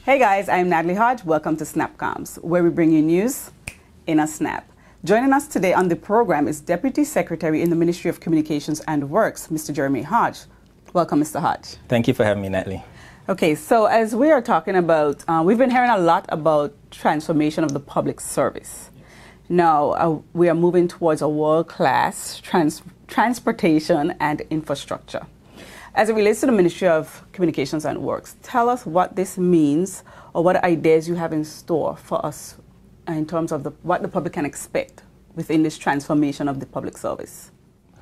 Hey guys, I'm Natalie Hodge. Welcome to SnapComms, where we bring you news in a snap. Joining us today on the program is Deputy Secretary in the Ministry of Communications and Works, Mr. Jeremy Hodge. Welcome, Mr. Hodge. Thank you for having me, Natalie. Okay, so as we are talking about, we've been hearing a lot about transformation of the public service. Now, we are moving towards a world-class transportation and infrastructure. As it relates to the Ministry of Communications and Works, tell us what this means or what ideas you have in store for us in terms of what the public can expect within this transformation of the public service.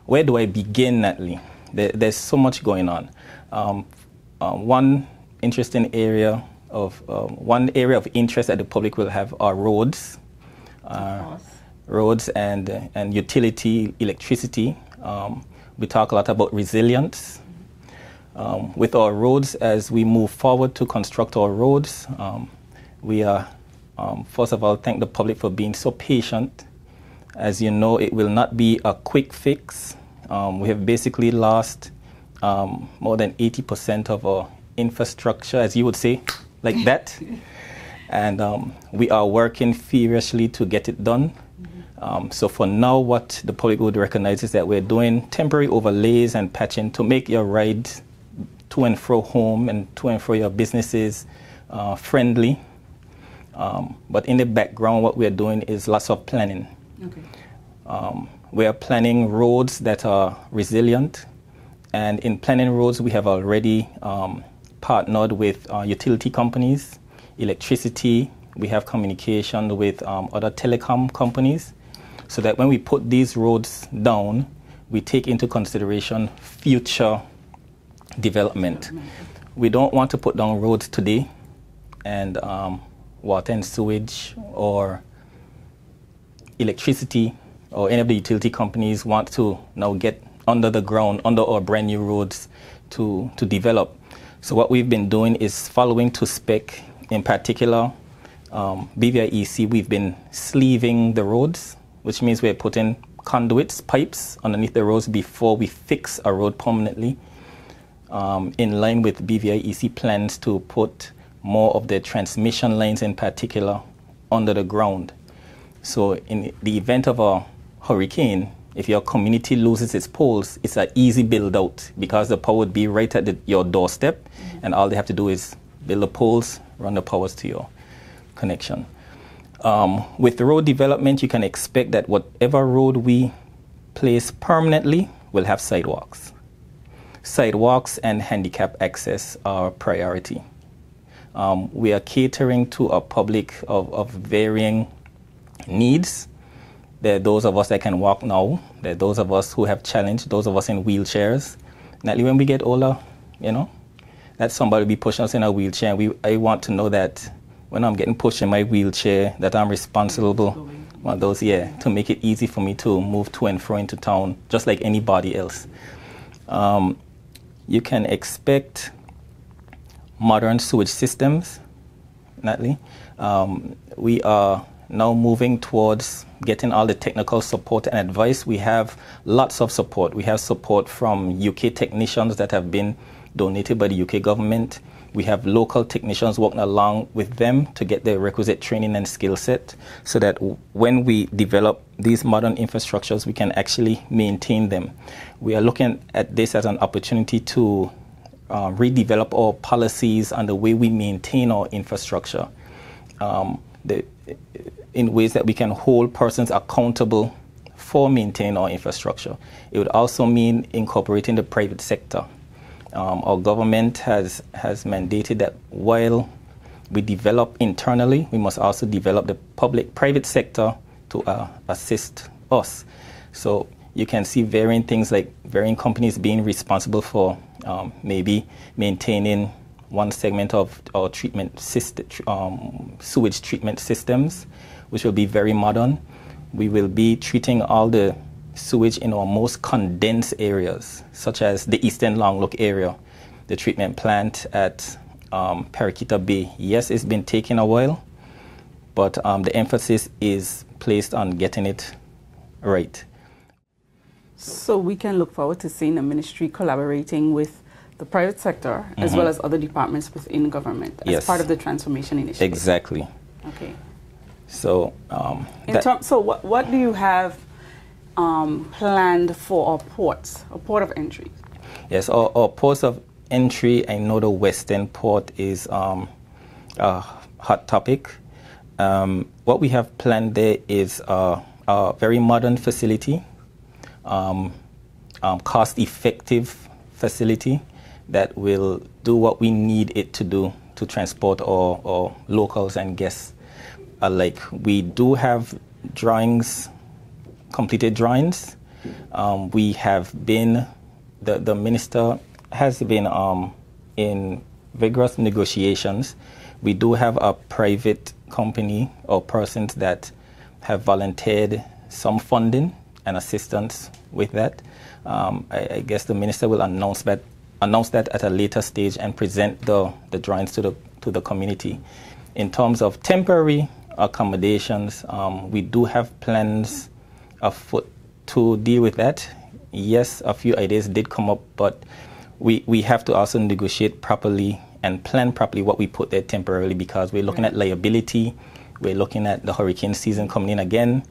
Where do I begin, Natalie? There's so much going on. One area of interest that the public will have are roads, roads and utility, electricity. We talk a lot about resilience. With our roads, as we move forward to construct our roads, we are, first of all, thank the public for being so patient. As you know, it will not be a quick fix. We have basically lost more than 80% of our infrastructure, as you would say, like that. And we are working furiously to get it done. So for now, what the public would recognize is that we're doing temporary overlays and patching to make your ride to and fro home and to and fro your businesses friendly. But in the background, what we're doing is lots of planning. Okay. We are planning roads that are resilient. And in planning roads, we have already partnered with utility companies, electricity. We have communication with other telecom companies, so that when we put these roads down, we take into consideration future development. We don't want to put down roads today and water and sewage or electricity or any of the utility companies want to now get under the ground, under our brand new roads to develop. So what we've been doing is following to spec. In particular, BVI EC, we've been sleeving the roads, which means we're putting conduits, pipes underneath the roads before we fix a road permanently, in line with BVI EC plans to put more of the transmission lines in particular under the ground. So in the event of a hurricane, if your community loses its poles, it's an easy build out because the power would be right at your doorstep, and all they have to do is build the poles, run the powers to your connection. With the road development, you can expect that whatever road we place permanently will have sidewalks. Sidewalks and handicap access are priority. We are catering to a public of varying needs. There are those of us that can walk now. There are those of us who have challenge, those of us in wheelchairs. Natalie, when we get older, that somebody will be pushing us in a wheelchair. And I want to know that when I'm getting pushed in my wheelchair, that I'm responsible for those, to make it easy for me to move to and fro into town, just like anybody else. You can expect modern sewage systems, Natalie. We are now moving towards getting all the technical support and advice. We have lots of support. We have support from UK technicians that have been donated by the UK government. We have local technicians working along with them to get the requisite training and skill set so that when we develop these modern infrastructures, we can actually maintain them. We are looking at this as an opportunity to redevelop our policies and the way we maintain our infrastructure in ways that we can hold persons accountable for maintaining our infrastructure. It would also mean incorporating the private sector. Our government has mandated that while we develop internally, we must also develop the public-private sector to assist us. So you can see varying things like varying companies being responsible for maybe maintaining one segment of our treatment system, sewage treatment systems, which will be very modern. We will be treating all the sewage in our most condensed areas, such as the Eastern Longlook area, the treatment plant at Paraquita Bay. Yes, it's been taking a while, but the emphasis is placed on getting it right. So we can look forward to seeing the ministry collaborating with the private sector as well as other departments within government as part of the transformation initiative. Exactly. Okay. So, what do you have planned for our ports, a port of entry? Yes, our ports of entry, I know the Western Port is a hot topic. What we have planned there is a very modern facility, cost-effective facility that will do what we need it to do to transport our locals and guests alike. We do have drawings, completed drawings. We have been, the minister has been in vigorous negotiations. We do have a private company or persons that have volunteered some funding and assistance with that. I guess the minister will announce that at a later stage and present the drawings to the community. In terms of temporary accommodations, we do have plans afoot to deal with that. Yes, a few ideas did come up, but we have to also negotiate properly and plan properly what we put there temporarily, because we're looking at liability. We're looking at the hurricane season coming in again.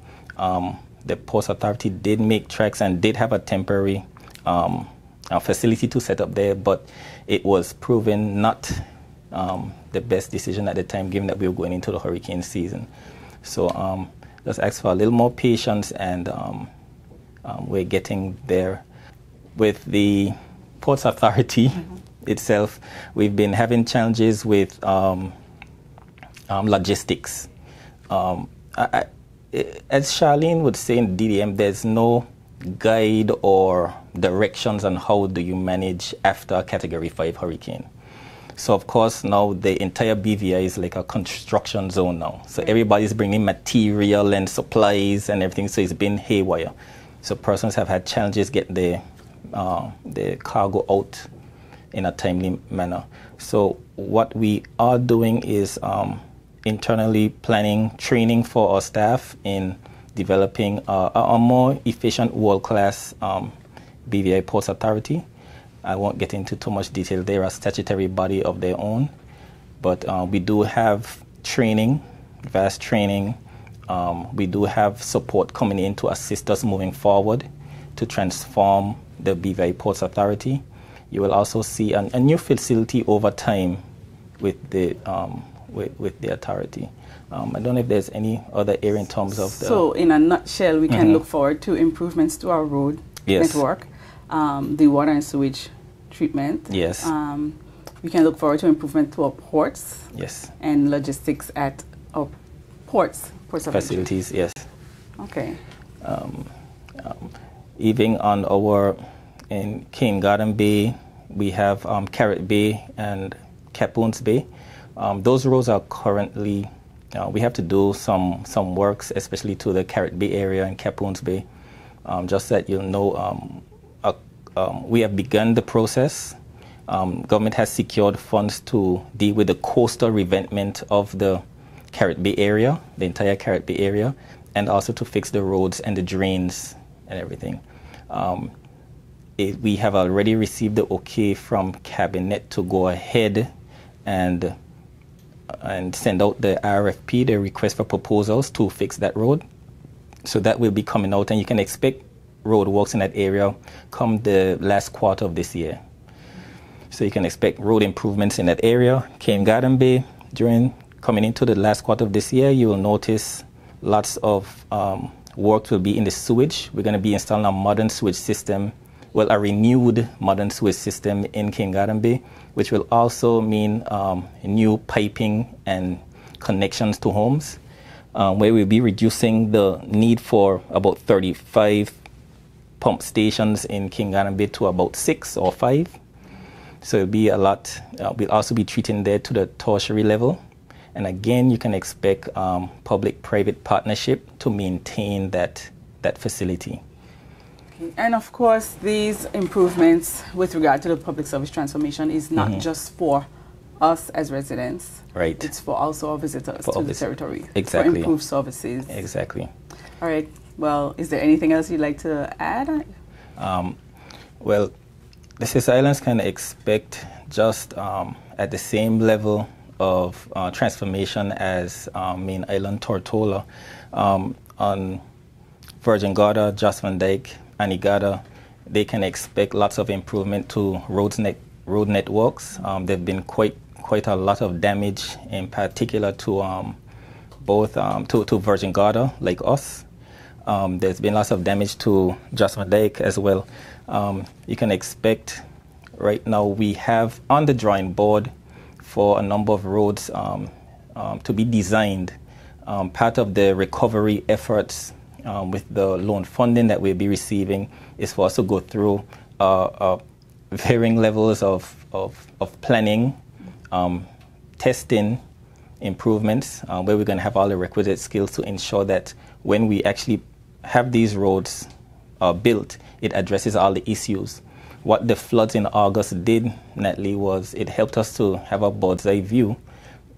The Ports Authority did make tracks and did have a temporary facility to set up there, but it was proven not the best decision at the time, given that we were going into the hurricane season. So just ask for a little more patience, and we're getting there. With the Ports Authority itself, we've been having challenges with logistics. As Charlene would say in DDM, there's no guide or directions on how do you manage after a Category 5 hurricane. So, of course, now the entire BVI is like a construction zone now. So everybody's bringing material and supplies and everything, so it's been haywire. So persons have had challenges getting the cargo out in a timely manner. So what we are doing is internally planning training for our staff in developing a more efficient world-class BVI Ports Authority. I won't get into too much detail. They're a statutory body of their own, but we do have training, vast training. We do have support coming in to assist us moving forward to transform the BVI Ports Authority. You will also see a new facility over time with the authority. I don't know if there's any other area in terms of the... So in a nutshell, we can look forward to improvements to our road network, the water and sewage treatment. Yes. We can look forward to improvement to our ports. Yes. And logistics at our ports facilities. Yes. Okay. Even on in Cane Garden Bay, we have Carrot Bay and Capoons Bay. Those roads are currently, we have to do some works, especially to the Carrot Bay area and Capoons Bay. Just that you'll know, we have begun the process. Government has secured funds to deal with the coastal revetment of the Carrot Bay area, the entire Carrot Bay area, and also to fix the roads and the drains and everything. We have already received the okay from Cabinet to go ahead and send out the RFP, the request for proposals, to fix that road. So that will be coming out, and you can expect road works in that area come the last quarter of this year. So you can expect road improvements in that area. Cane Garden Bay, coming into the last quarter of this year, you will notice lots of work will be in the sewage. We're going to be installing a modern sewage system, a renewed modern sewage system in Cane Garden Bay, which will also mean new piping and connections to homes, where we'll be reducing the need for about 35 pump stations in Cane Garden Bay to about 6 or 5. So it'll be a lot. We'll also be treating there to the tertiary level. And again, you can expect public-private partnership to maintain that facility. Okay. And of course, these improvements with regard to the public service transformation is not just for us as residents. Right. It's for also our visitors to the territory. Exactly. For improved services. Exactly. All right. Well, is there anything else you'd like to add? Well, The Sister Islands can expect just at the same level of transformation as main island Tortola. On Virgin Gorda, Jost Van Dyke, Anegada, they can expect lots of improvement to road networks. There've been quite a lot of damage, in particular to both to Virgin Gorda, like us. There's been lots of damage to Jost Van Dyke as well. You can expect, right now we have on the drawing board for a number of roads to be designed. Part of the recovery efforts with the loan funding that we'll be receiving is for us to go through varying levels of planning, testing, improvements, where we're going to have all the requisite skills to ensure that when we actually have these roads built, it addresses all the issues. What the floods in August did, Natalie, was it helped us to have a bird's eye view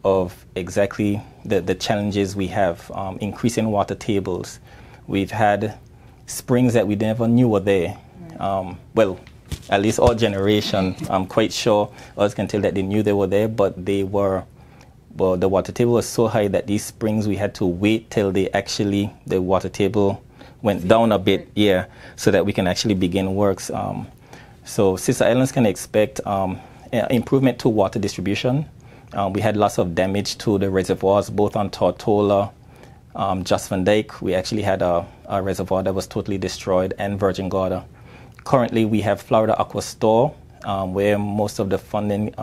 of exactly the challenges we have, increasing water tables. We've had springs that we never knew were there. Well, at least our generation, I'm quite sure us can tell that they knew they were there, but the water table was so high that these springs, we had to wait till the water table went down a bit, so that we can actually begin works. So Sister Islands can expect improvement to water distribution. We had lots of damage to the reservoirs, both on Tortola, Jost Van Dyke. We actually had a reservoir that was totally destroyed, and Virgin Gorda. Currently, we have Florida Aqua Store, where most of the funding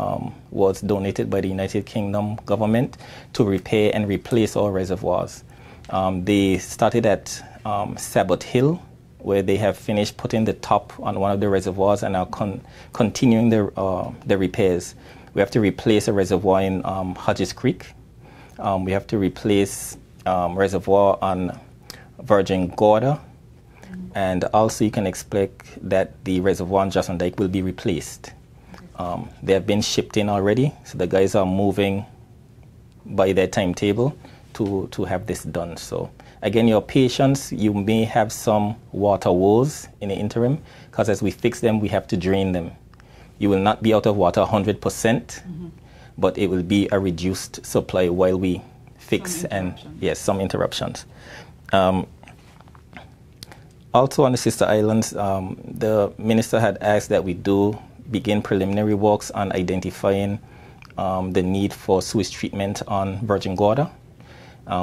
was donated by the United Kingdom government to repair and replace our reservoirs. They started at Sabot Hill, where they have finished putting the top on one of the reservoirs and are continuing the repairs. We have to replace a reservoir in Hodges Creek. We have to replace reservoir on Virgin Gorda. And also you can expect that the reservoir on Jost Van Dyke will be replaced. They have been shipped in already, so the guys are moving by their timetable to have this done. So again, your patience, you may have some water woes in the interim, because as we fix them, we have to drain them. You will not be out of water 100%, but it will be a reduced supply while we fix some interruptions. Also on the Sister Islands, the minister had asked that we do begin preliminary works on identifying the need for sewage treatment on Virgin Gorda.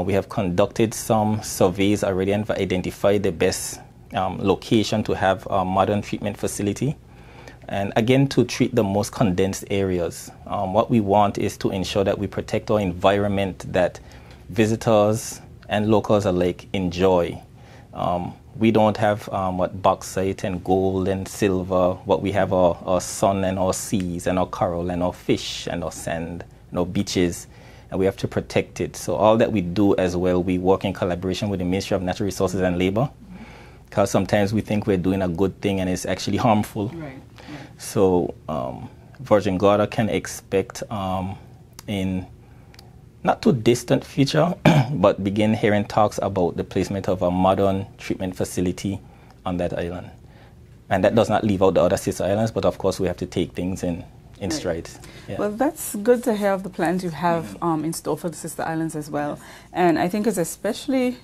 We have conducted some surveys already and identified the best location to have a modern treatment facility. And again, to treat the most condensed areas. What we want is to ensure that we protect our environment that visitors and locals alike enjoy. We don't have what bauxite and gold and silver. What we have are our sun and our seas and our coral and our fish and our sand and our beaches, and we have to protect it. So all that we do as well, we work in collaboration with the Ministry of Natural Resources and Labor, because sometimes we think we're doing a good thing and it's actually harmful. Right. So Virgin Gorda can expect in not too distant future, but begin hearing talks about the placement of a modern treatment facility on that island. And that does not leave out the other sister islands, but of course we have to take things in strides. Yeah. Well, that's good to hear of the plans you have in store for the sister islands as well. Yes. And I think it's especially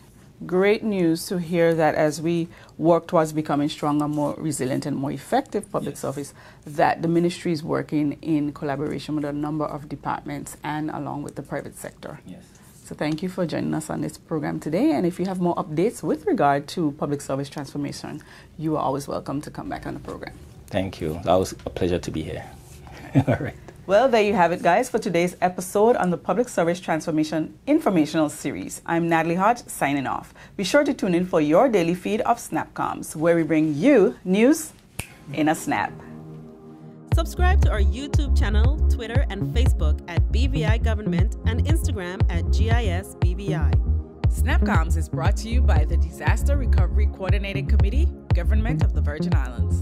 great news to hear that as we work towards becoming stronger, more resilient, and more effective public service, that the ministry is working in collaboration with a number of departments and along with the private sector. Yes. So thank you for joining us on this program today. And if you have more updates with regard to public service transformation, you are always welcome to come back on the program. Thank you. That was a pleasure to be here. All right. Well, there you have it, guys, for today's episode on the Public Service Transformation Informational Series. I'm Natalie Hodge, signing off. Be sure to tune in for your daily feed of SnapComms, where we bring you news in a snap. Subscribe to our YouTube channel, Twitter, and Facebook at BVI Government and Instagram at GIS BVI. SnapComms is brought to you by the Disaster Recovery Coordinating Committee, Government of the Virgin Islands.